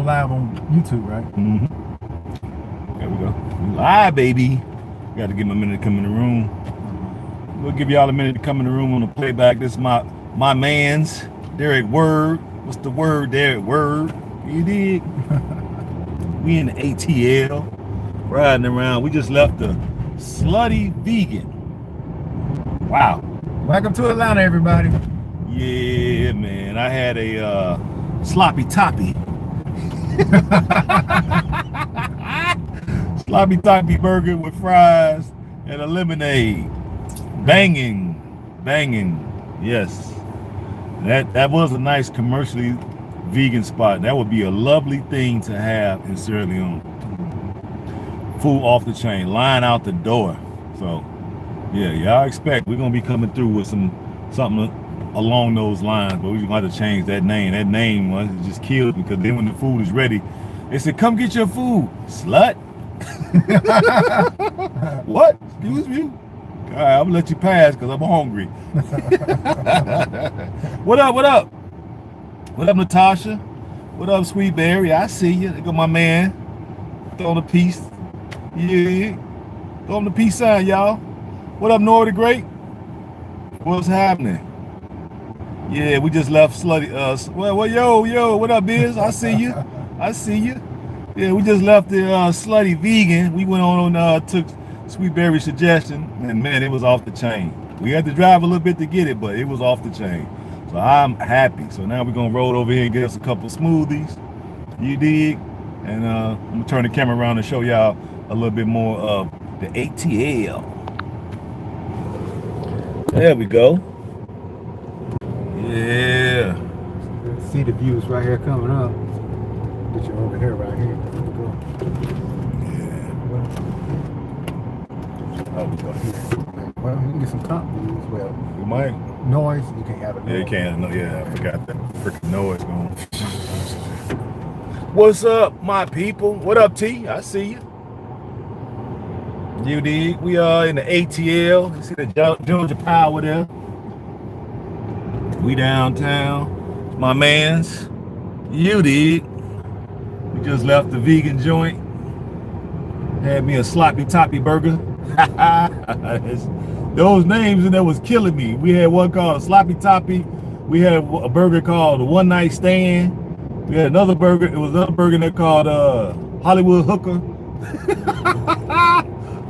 live on YouTube, right? There we go. We live, baby. Got to give me a minute to come in the room. We'll give y'all a minute to come in the room on the playback. This is my man's Derek Word. What's the word, Derek Word? You dig? We in the ATL, riding around. We just left the Slutty Vegan. Wow. Welcome to Atlanta, everybody. Yeah, man. I had a sloppy toppy. Sloppy toppy burger with fries and a lemonade. Banging. Yes. That was a nice commercially vegan spot. That would be a lovely thing to have in Sierra Leone. Food off the chain, line out the door. So yeah, y'all expect we're gonna be coming through with something along those lines, but we're gonna have to change that name. That name was just killed because then when the food is ready, they said, "Come get your food, slut." What? Excuse me? All right, I'm gonna let you pass because I'm hungry. What up? What up, Natasha? What up, Sweet Berry? I see you. There go my man. Throwing a piece. Yeah. Throwing the peace sign, y'all. What up, Nora the Great? What's happening? Yeah, we just left Slutty. Well, yo, what up, Biz? I see you. Yeah, we just left the Slutty Vegan. We went on took Sweet Berry's suggestion, and man, it was off the chain. We had to drive a little bit to get it, but it was off the chain. So I'm happy. So now we're gonna roll over here and get us a couple smoothies. You dig? And I'm gonna turn the camera around and show y'all a little bit more of the ATL. There we go. Yeah. See the views right here coming up. Get you over here, right here. Yeah. Oh, we go here. Well, you can get some top views as well. We might. Noise, you can have it. Yeah, you can. No, yeah, I forgot that freaking noise going. What's up, my people? What up, T? I see you. You dig? We are in the ATL. You see the Georgia Power there? We downtown. My man's. You dig? We just left the vegan joint. Had me a sloppy toppy burger. Those names in there was killing me. We had one called Sloppy Toppy. We had a burger called the One Night Stand. We had another burger. It was another burger that called Hollywood Hooker.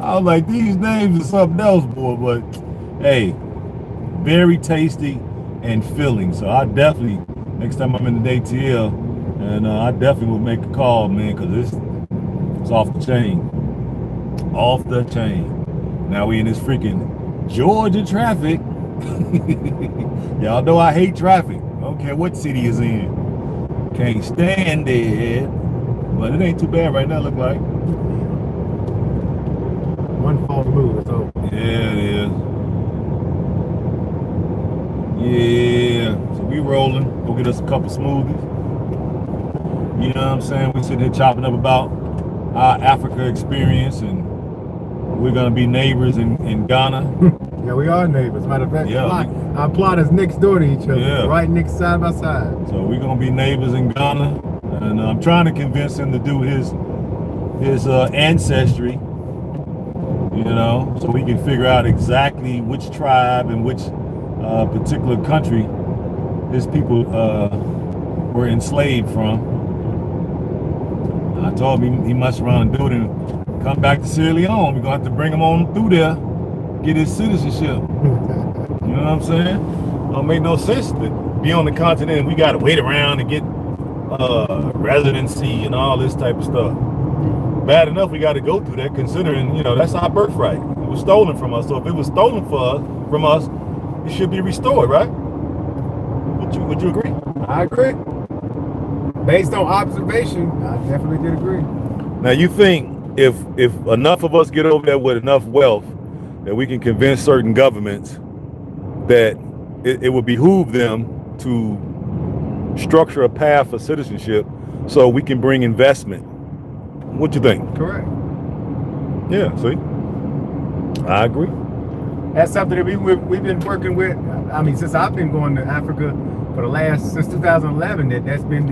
I was like, these names are something else, boy. But hey, very tasty and filling. So I definitely, next time I'm in the ATL, and I definitely will make a call, man, because it's off the chain. Off the chain. Now we in this freaking Georgia traffic. Y'all know I hate traffic. I don't care what city is in. Can't stand it. But it ain't too bad right now, look like. One false move, it's over. Yeah, it is. Yeah. So we rolling. Go get us a couple smoothies. You know what I'm saying? We sitting here chopping up about our Africa experience, and we're gonna be neighbors in Ghana. Yeah, we are neighbors. Matter of fact, Yeah. our plot is next door to each other. Yeah. Right next side by side. So we're gonna be neighbors in Ghana, and I'm trying to convince him to do his ancestry. You know, so we can figure out exactly which tribe and which particular country his people were enslaved from. I told him he must run and do it and come back to Sierra Leone. We're gonna have to bring him on through there, get his citizenship. You know what I'm saying? Don't make no sense to be on the continent and we gotta wait around and get residency and all this type of stuff. Bad enough we got to go through that, considering, you know, that's our birthright. It was stolen from us. So if it was stolen from us, it should be restored, right? Would you agree? I agree. Based on observation, I definitely did agree. Now you think if enough of us get over there with enough wealth that we can convince certain governments that it would behoove them to structure a path for citizenship so we can bring investment. What you think? Correct. Yeah, see? I agree. That's something that we've been working with. I mean, since I've been going to Africa for since 2011, that's been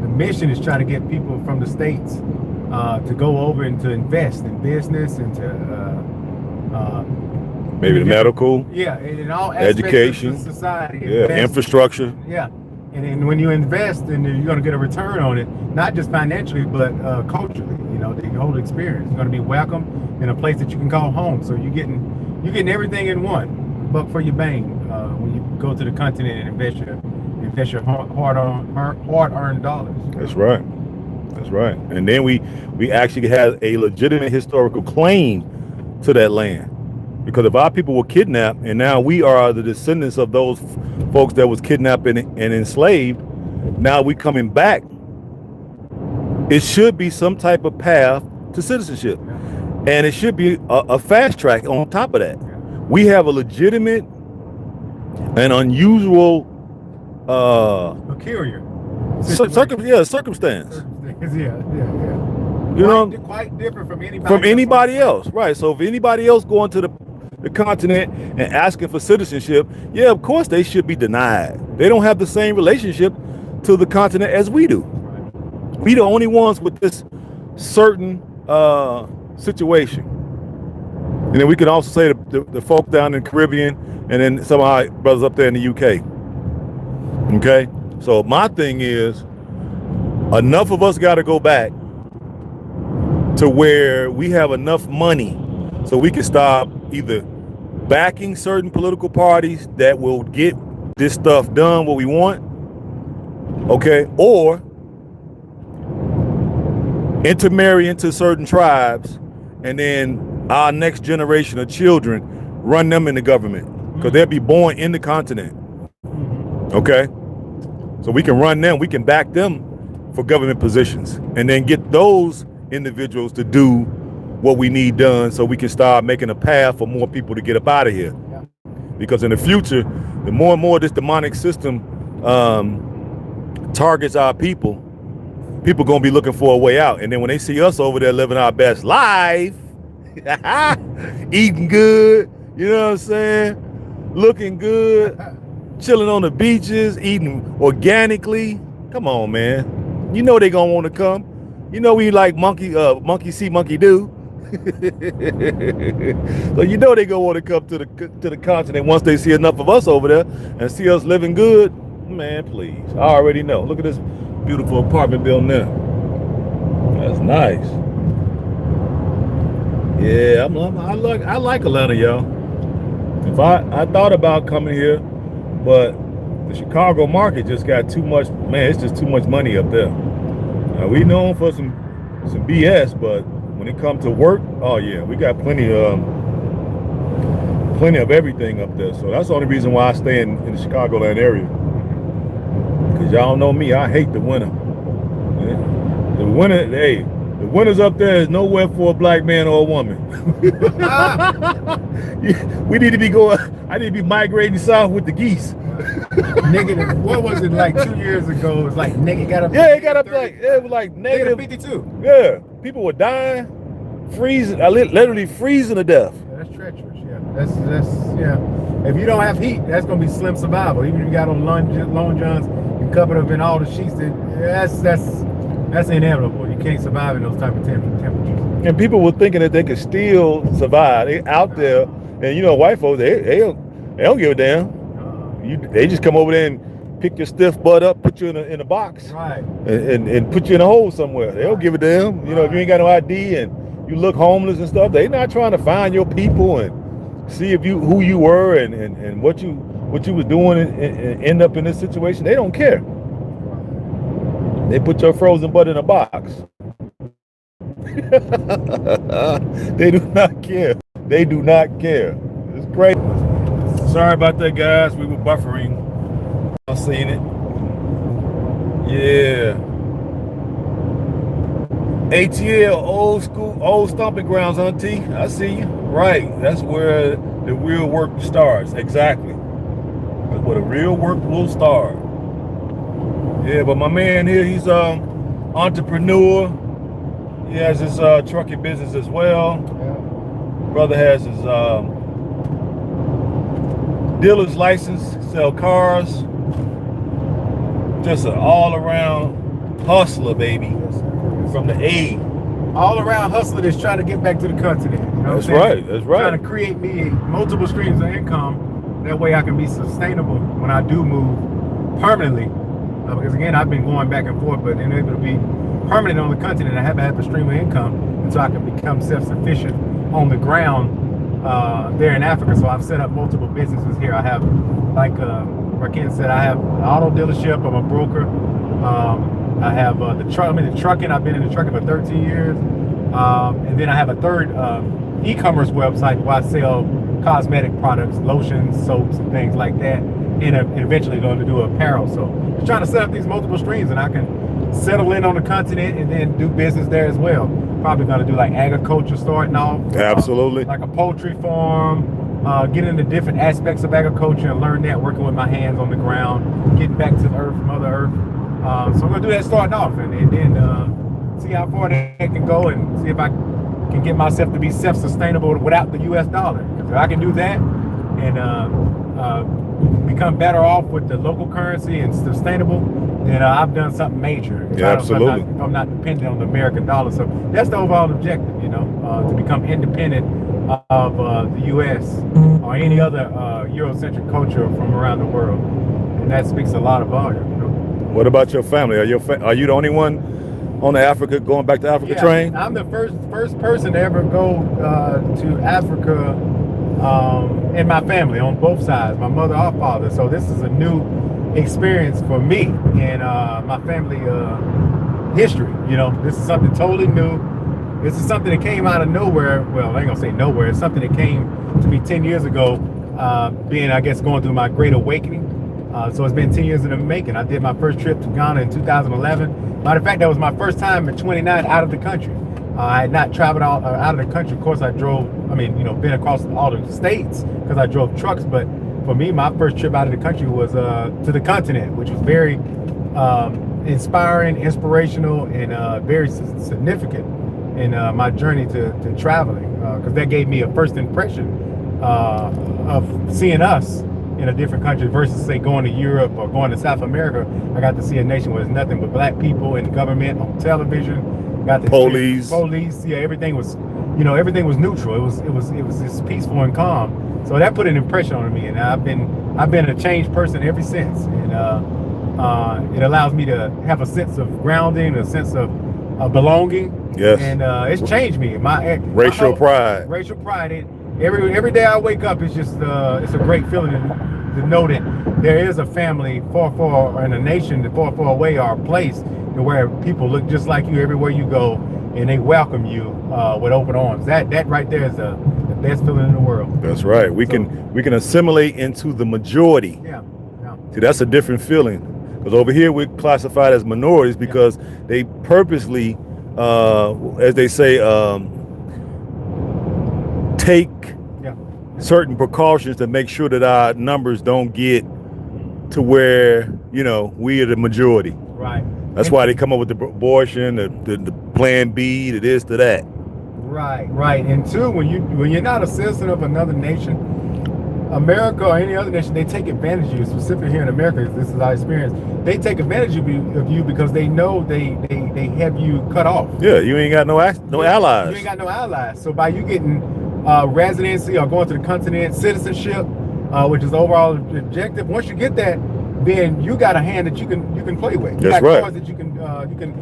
the mission is trying to get people from the states to go over and to invest in business and to maybe the medical, in all aspects education, of society, infrastructure. And then when you invest, then you're going to get a return on it, not just financially, but culturally. The whole experience is going to be welcome in a place that you can call home. So you're getting everything in one, buck for your bang, when you go to the continent and invest your hard-earned dollars. That's right. And then we actually have a legitimate historical claim to that land, because if our people were kidnapped and now we are the descendants of those folks that was kidnapped and enslaved, now we coming back, it should be some type of path to citizenship, and it should be a fast track on top of that. We have a legitimate and unusual peculiar circumstance. Quite different from anybody else, right? So if anybody else going to the continent and asking for citizenship, of course they should be denied. They don't have the same relationship to the continent as we do. We the only ones with this certain situation. And then we can also say the folk down in the Caribbean, and then some of our brothers up there in the UK. Okay, so my thing is, enough of us got to go back to where we have enough money so we can stop either backing certain political parties that will get this stuff done what we want, okay, or intermarry into certain tribes, and then our next generation of children run them in the government, because they'll be born in the continent. Okay, so we can run them, we can back them for government positions, and then get those individuals to do what we need done, so we can start making a path for more people to get up out of here. Because in the future, the more and more this demonic system targets our people gonna be looking for a way out. And then when they see us over there living our best life, eating good, you know what I'm saying, looking good, chilling on the beaches, eating organically, come on, man, you know they gonna want to come. You know we like monkey see, monkey do. So you know they gonna want to come to the continent once they see enough of us over there and see us living good. Man, please, I already know. Look at this beautiful apartment building there. That's nice. Yeah, I like Atlanta, y'all. If I thought about coming here, but the Chicago market just got too much. Man, it's just too much money up there. We known for some BS, but when it comes to work, oh yeah, we got plenty of everything up there. So that's the only reason why I stay in the Chicagoland area. Because y'all know me, I hate the winter. The winters up there is nowhere for a black man or a woman. We need to be I need to be migrating south with the geese. Negative. What was it like 2 years ago? It was like negative. It got up it was like negative 52. Yeah, people were dying, freezing, literally freezing to death. Yeah, that's treacherous. Yeah, that's If you don't have heat, that's gonna be slim survival. Even if you got on long johns and covered up in all the sheets, that's inevitable. You can't survive in those type of temperatures. And people were thinking that they could still survive. They out there, and white folks, they don't give a damn. They just come over there and pick your stiff butt up, put you in a box, right, and put you in a hole somewhere. They don't give a damn. If you ain't got no ID and you look homeless and stuff, they not trying to find your people and see who you were and what you was doing and end up in this situation. They don't care. They put your frozen butt in a box. They do not care. They do not care. It's crazy. Sorry about that, guys. We were buffering. I've seen it. Yeah. ATL, old stomping grounds, auntie. I see you. Right. That's where the real work starts. Exactly. That's where the real work will start. Yeah, but my man here, he's entrepreneur. He has his trucking business as well. Brother has his dealer's license, sell cars. Just an all-around Hustler, baby. Yes, sir. From the A. All around hustler is trying to get back to the continent. You know That's what I'm saying? right. That's right. Trying to create me multiple streams of income. That way I can be sustainable when I do move permanently. Because again, I've been going back and forth, but in able to be permanent on the continent, I haven't had a stream of income until I can become self-sufficient on the ground there in Africa. So I've set up multiple businesses here. I have, like Raquel said, I have an auto dealership. I'm a broker. I have the truck. I'm in the trucking. I've been in the trucking for 13 years. And then I have a third e-commerce website where I sell cosmetic products, lotions, soaps, and things like that. And eventually going to do apparel. So just trying to set up these multiple streams, and I can settle in on the continent and then do business there as well. Probably going to do like agriculture starting off. Absolutely. Like a poultry farm. Get into different aspects of agriculture and learn that, working with my hands on the ground, getting back to the earth, Mother Earth. So I'm going to do that starting off, and then see how far that can go, and see if I can get myself to be self-sustainable without the U.S. dollar. Because if I can do that and become better off with the local currency and sustainable, then I've done something major. Yeah, absolutely. If I'm not dependent on the American dollar. So that's the overall objective, you know, to become independent of the U.S. or any other Eurocentric culture from around the world. And that speaks a lot of volume, you know. What about your family? Are you the only one on the Africa going back to Africa train? I'm the first person to ever go to Africa in my family on both sides, my mother or father. So this is a new experience for me and my family history. You know, this is something totally new. This is something that came out of nowhere. Well, I ain't gonna say nowhere. It's something that came to me 10 years ago, being, I guess, going through my great awakening. So it's been 10 years in the making. I did my first trip to Ghana in 2011. Matter of fact, that was my first time at 29 out of the country. I had not traveled out of the country. Of course, I drove, been across all the states because I drove trucks. But for me, my first trip out of the country was to the continent, which was very inspiring, inspirational, and very significant in my journey to traveling. Because that gave me a first impression of seeing us in a different country versus, say, going to Europe or going to South America. I got to see a nation where there's nothing but black people in government, on television. Got the police. Yeah, everything was, everything was neutral. It was just peaceful and calm. So that put an impression on me, and I've been a changed person ever since. And it allows me to have a sense of grounding, a sense of belonging. Yes. And it's changed me. Racial pride. Racial pride. Every day I wake up, it's just it's a great feeling to know that there is a family far, and a nation far away, or a place where people look just like you everywhere you go, and they welcome you with open arms. That right there is the best feeling in the world. That's right. We can assimilate into the majority. Yeah. See, that's a different feeling, because over here we're classified as minorities because they purposely, as they say, take certain precautions to make sure that our numbers don't get to where, we are the majority. Right. That's why they come up with the abortion, the plan B, to this, to that. Right. And two, when you're not a citizen of another nation, America or any other nation, they take advantage of you. Specifically here in America, this is our experience. They take advantage of you because they know they have you cut off. Yeah, you ain't got no allies. You ain't got no allies. So by you getting residency or going to the continent, citizenship, which is the overall objective, once you get that, then you got a hand that you can play with. You That's got right. cards that you can.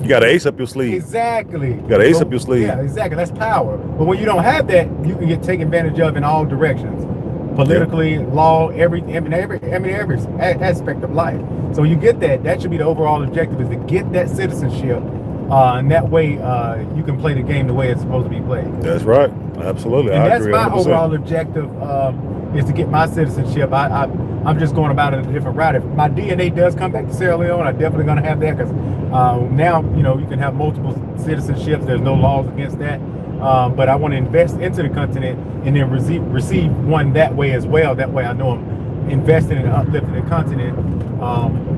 You got an ace up your sleeve. Exactly. You got an ace up your sleeve. Yeah, exactly. That's power. But when you don't have that, you can get taken advantage of in all directions. Politically, law, every aspect of life. So you get that should be the overall objective, is to get that citizenship, and that way you can play the game the way it's supposed to be played. That's right. Absolutely. And I agree. that's my 100%. overall objective, is to get my citizenship. I'm just going about it a different route. If my DNA does come back to Sierra Leone, I'm definitely going to have that, because now you can have multiple citizenships. There's no laws against that. But I want to invest into the continent and then receive one that way as well. That way I know I'm investing and uplifting the continent.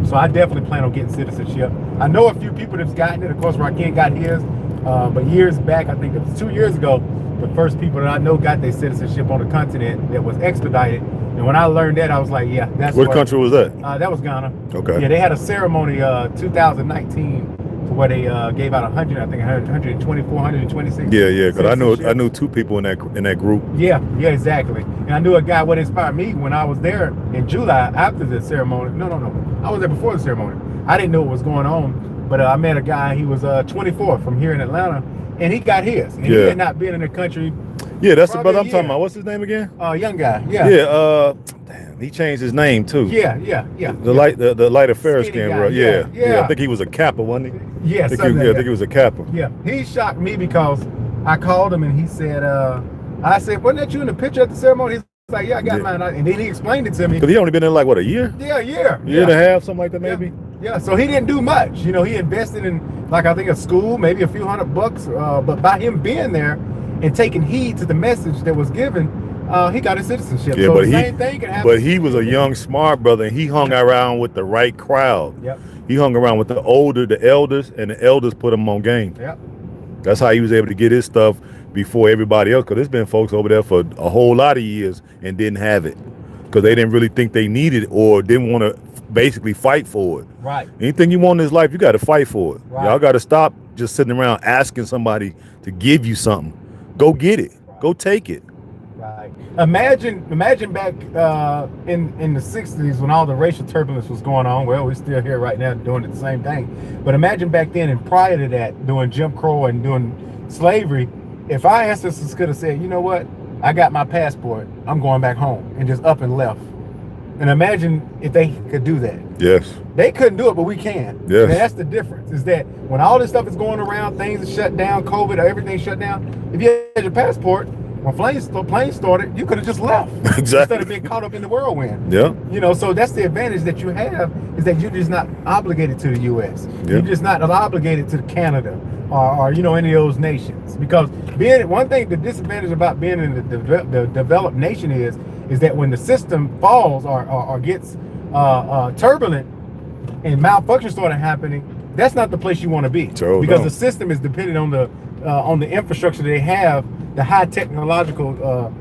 So I definitely plan on getting citizenship. I know a few people that's gotten it. Of course, Raquel got his. But years back, I think it was 2 years ago, the first people that I know got their citizenship on the continent that was expedited. And when I learned that, I was like, yeah, that's What country was that? That was Ghana. Okay. Yeah, they had a ceremony 2019 to where they gave out 100, I think 124, 126. Yeah, because I citizenships. knew 2 people in that group. Yeah, exactly. And I knew a guy. What inspired me when I was there in July after the ceremony. No. I was there before the ceremony. I didn't know what was going on, but I met a guy. He was 24 from here in Atlanta, and he got his. And he had not been in the country. Yeah, that's the brother I'm talking about. What's his name again? Young guy. Yeah. Yeah. Damn, he changed his name too. Yeah. The lighter fair skin, bro. Yeah. I think he was a Kappa, wasn't he? Yeah. I think he was a Kappa. Yeah. He shocked me because I called him and he said, I said, wasn't that you in the picture at the ceremony? He's like, yeah, I got mine. And then he explained it to me. Because he only been in like, what, a year? Yeah, a year. Year and a half, something like that, maybe? Yeah, so he didn't do much. You know, he invested in, like, I think a school, maybe a few $100. But by him being there and taking heed to the message that was given, he got his citizenship. Yeah, so but the same thing can happen. But he was a young, smart brother, and he hung around with the right crowd. Yep. He hung around with the elders, and the elders put him on game. Yep. That's how he was able to get his stuff before everybody else, because there's been folks over there for a whole lot of years and didn't have it because they didn't really think they needed it or didn't want to basically fight for it. Right. Anything you want in this life, you got to fight for it. Right. Y'all got to stop just sitting around asking somebody to give you something. Go get it. Go take it. Right. Imagine back in the 60s when all the racial turbulence was going on. Well, we're still here right now doing the same thing. But imagine back then and prior to that, doing Jim Crow and doing slavery, if our ancestors could have said, you know what, I got my passport, I'm going back home, and just up and left. And imagine if they could do that. Yes. They couldn't do it, but we can. Yes. And that's the difference, is that when all this stuff is going around, things are shut down, COVID, everything's shut down, if you had your passport, when planes started, you could have just left. Exactly. Instead of being caught up in the whirlwind. Yeah. You know, so that's the advantage that you have, is that you're just not obligated to the U.S. Yeah. You're just not obligated to Canada or you know, any of those nations. Because one thing, the disadvantage about being in the developed nation is that when the system falls or gets turbulent and malfunction started happening, that's not the place you want to be. Because the system is dependent on the infrastructure they have, the high technological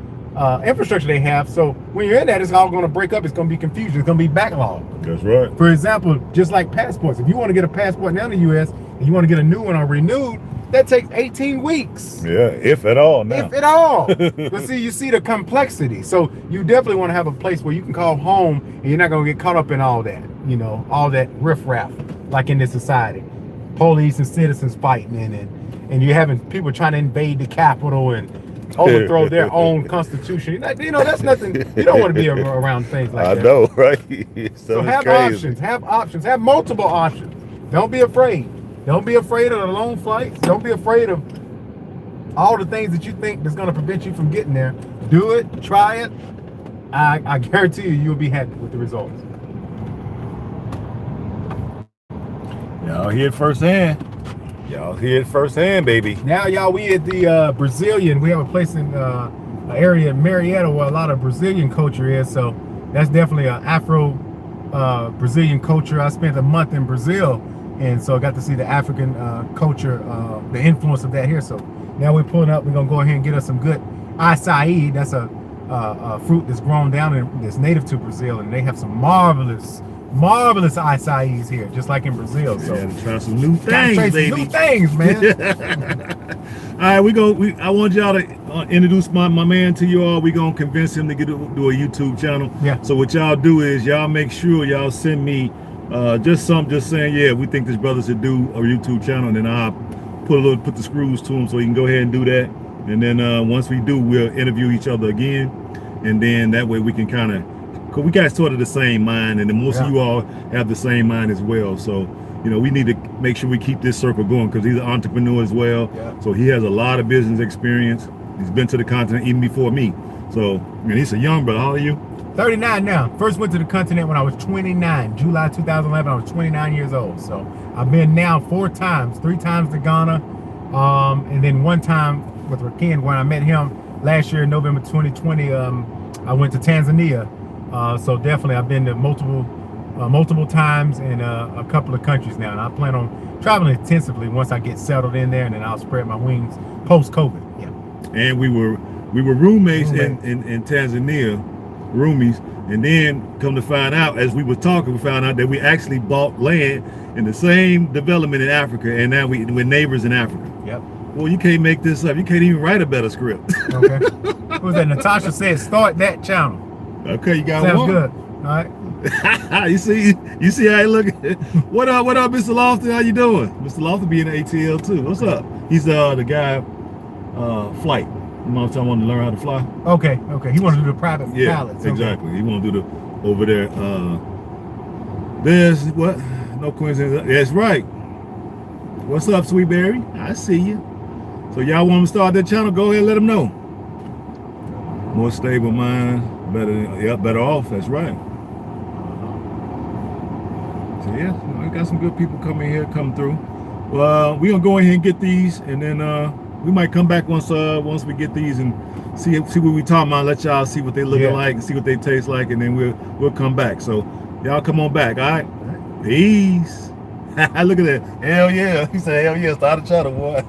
infrastructure they have. So when you're in that, it's all going to break up. It's going to be confusion. It's going to be backlog. That's right. For example, just like passports, if you want to get a passport now in the U.S. and you want to get a new one or renewed, that takes 18 weeks. Yeah, if at all now. If at all. But see, you see the complexity. So you definitely want to have a place where you can call home and you're not going to get caught up in all that, you know, all that riffraff like in this society. Police and citizens fighting and you're having people trying to invade the Capitol and overthrow their own constitution. You know, that's nothing. You don't want to be around things like that. I know, right? So have options. Have multiple options. Don't be afraid. Don't be afraid of the long flights. Don't be afraid of all the things that you think that's going to prevent you from getting there. Do it. Try it. I guarantee you'll be happy with the results. Y'all hear it firsthand. Baby. Now, y'all, we at the Brazilian. We have a place in an area in Marietta where a lot of Brazilian culture is. So that's definitely an Afro Brazilian culture. I spent a month in Brazil, and so I got to see the African culture, the influence of that here. So now we're pulling up. We're gonna go ahead and get us some good acai. That's a fruit that's grown down and that's native to Brazil, and they have some marvelous acais here, just like in Brazil. So yeah, try some new things, baby. New things, man. All right, I want y'all to introduce my man to you all. We're gonna convince him to do a YouTube channel. Yeah. So what y'all do is y'all make sure y'all send me just saying, yeah, we think this brother should do a YouTube channel, and then I'll put the screws to him so he can go ahead and do that. And then once we do, we'll interview each other again, and then that way we can kind of, cause we got sort of the same mind, and then most of you all have the same mind as well. So, you know, we need to make sure we keep this circle going, because he's an entrepreneur as well. Yeah. So he has a lot of business experience. He's been to the continent even before me. So, I mean, he's a young brother. How old are you? 39 now. First went to the continent when I was 29. July 2011, I was 29 years old. So I've been now 4 times, 3 times to Ghana, and then 1 time with Rakin when I met him last year in November 2020. I went to Tanzania. So definitely I've been to multiple times in a couple of countries now, and I plan on traveling intensively once I get settled in there, and then I'll spread my wings post-COVID. Yeah. And we were roommates in Tanzania, roomies, and then come to find out, as we were talking, we found out that we actually bought land in the same development in Africa, and now we're neighbors in Africa. Yep. Well, you can't make this up. You can't even write a better script. Okay. What was that? Natasha said, start that channel. Okay, you got Sounds one. good. All right. you see how he look. What up, Mr. Lofton? How you doing? Mr. Lofton be in the ATL too. What's up? He's the guy, flight. You know what I'm saying? I want to learn how to fly. Okay. He want to do the private pilots. Okay. Exactly. He want to do the over there. There's what? No coincidence. That's right. What's up, Sweet Berry? I see you. So y'all want to start that channel? Go ahead, and let them know. More stable mind, better off. That's right. So yeah, I got some good people coming here, come through. Well, we're gonna go ahead and get these, and then we might come back once we get these and see what we talking about. Let y'all see what they looking like and see what they taste like, and then we'll come back. So y'all come on back, all right? Peace. Look at that. Hell yeah. He said, hell yeah, start a channel, boy.